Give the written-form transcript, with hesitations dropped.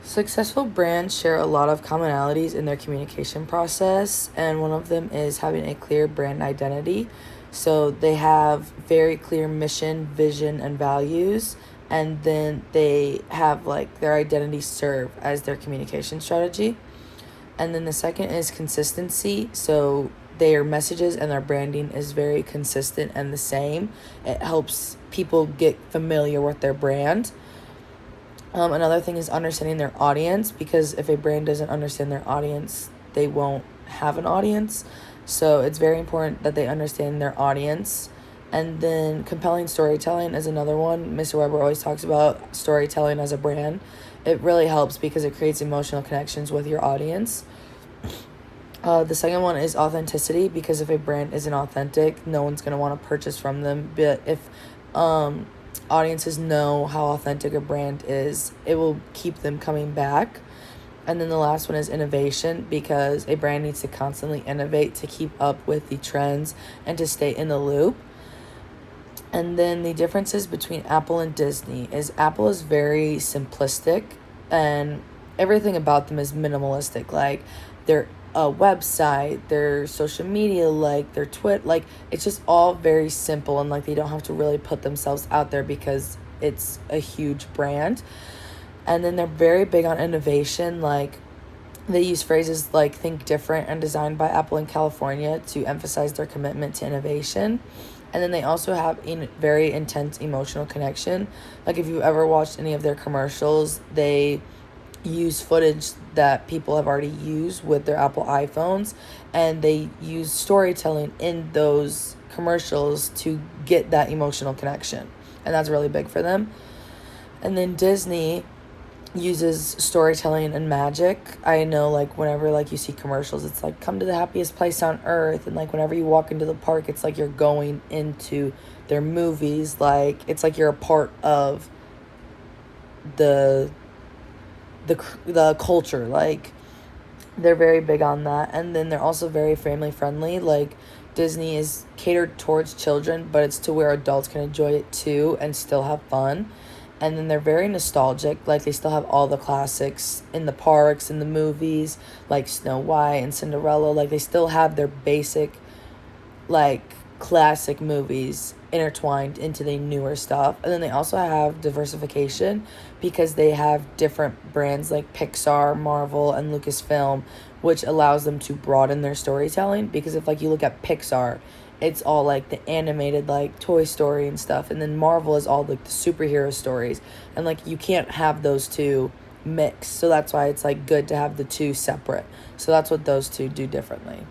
Successful brands share a lot of commonalities in their communication process, and one of them is having a clear brand identity. So they have very clear mission, vision, and values, and then they have like their identity serve as their communication strategy. And then the second is consistency. So their messages and their branding is very consistent and the same. It helps people get familiar with their brand. Another thing is understanding their audience, because if a brand doesn't understand their audience, they won't have an audience. So it's very important that they understand their audience. And then compelling storytelling is another one. Mr. Weber always talks about storytelling as a brand. It really helps because it creates emotional connections with your audience. The second one is authenticity, because if a brand isn't authentic, no one's going to want to purchase from them. But if audiences know how authentic a brand is, it will keep them coming back. And then the last one is innovation, because a brand needs to constantly innovate to keep up with the trends and to stay in the loop. And then the differences between Apple and Disney is Apple is very simplistic, and everything about them is minimalistic. Like their website, their social media, like their twit, like it's just all very simple, and like they don't have to really put themselves out there because it's a huge brand. And then they're very big on innovation. Like they use phrases like think different and designed by Apple in California to emphasize their commitment to innovation. And then they also have a very intense emotional connection. Like if you've ever watched any of their commercials, they use footage that people have already used with their Apple iPhones, and they use storytelling in those commercials to get that emotional connection. And that's really big for them. And then Disney uses storytelling and magic. I know, like whenever like you see commercials, it's like come to the happiest place on earth, and like whenever you walk into the park, it's like you're going into their movies. Like it's like you're a part of the the culture. Like they're very big on that. And then they're also very family friendly. Like Disney is catered towards children, but it's to where adults can enjoy it too and still have fun. And then they're very nostalgic. Like they still have all the classics in the parks, in the movies, like Snow White and Cinderella. Like they still have their basic like classic movies intertwined into the newer stuff. And then they also have diversification, because they have different brands like Pixar, Marvel, and Lucasfilm, which allows them to broaden their storytelling. Because if like you look at Pixar, it's all like the animated like Toy Story and stuff, and then Marvel is all like the superhero stories, and like you can't have those two mixed. So that's why it's like good to have the two separate. So that's what those two do differently.